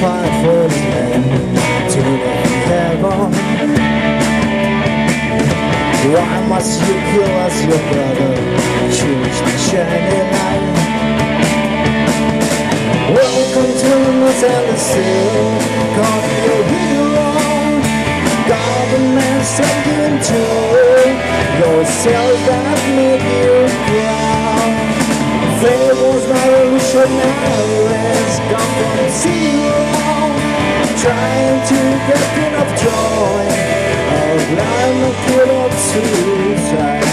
Fight for the man to heaven. Why must you kill us, your brother? Choose the shining light. Welcome to Los Angeles, call your hero. Government sent you into yourself that made you proud. There was no revolutionaries come from zero, trying to get enough joy of life and kill up suicide.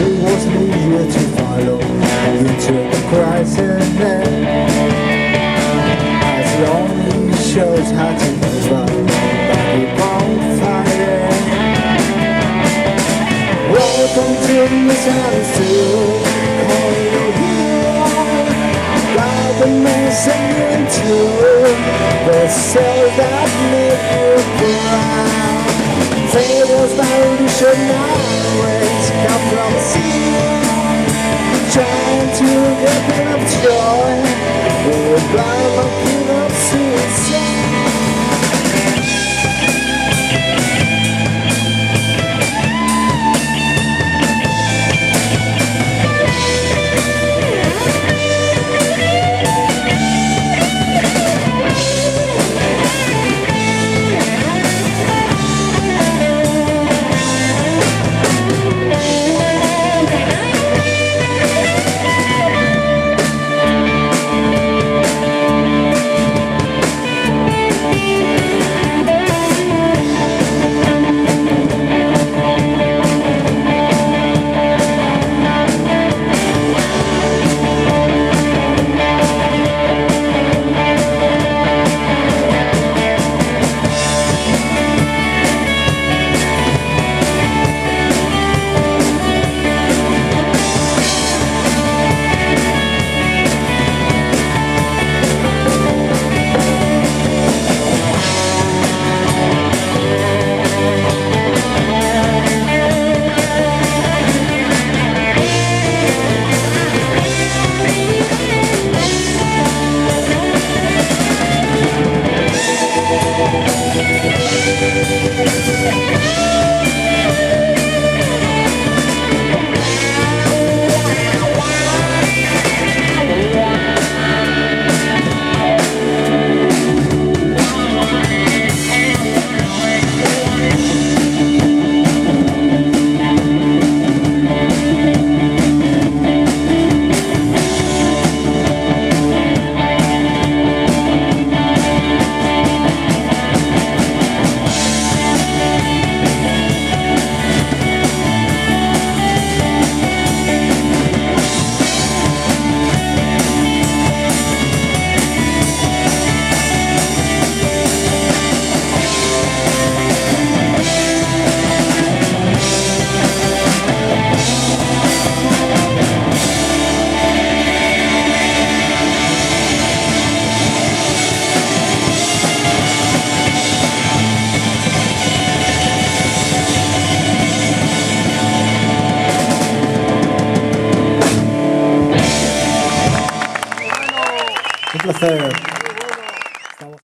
It was easier to follow into the crisis then, as it only shows how to live up keep on fighting. Welcome to misunderstood, call your hero. Government send you into the cells that make you proud. Fables revolutionaries come from zero, trying to get enough joy. We're blind and kill up suicide. Un placer.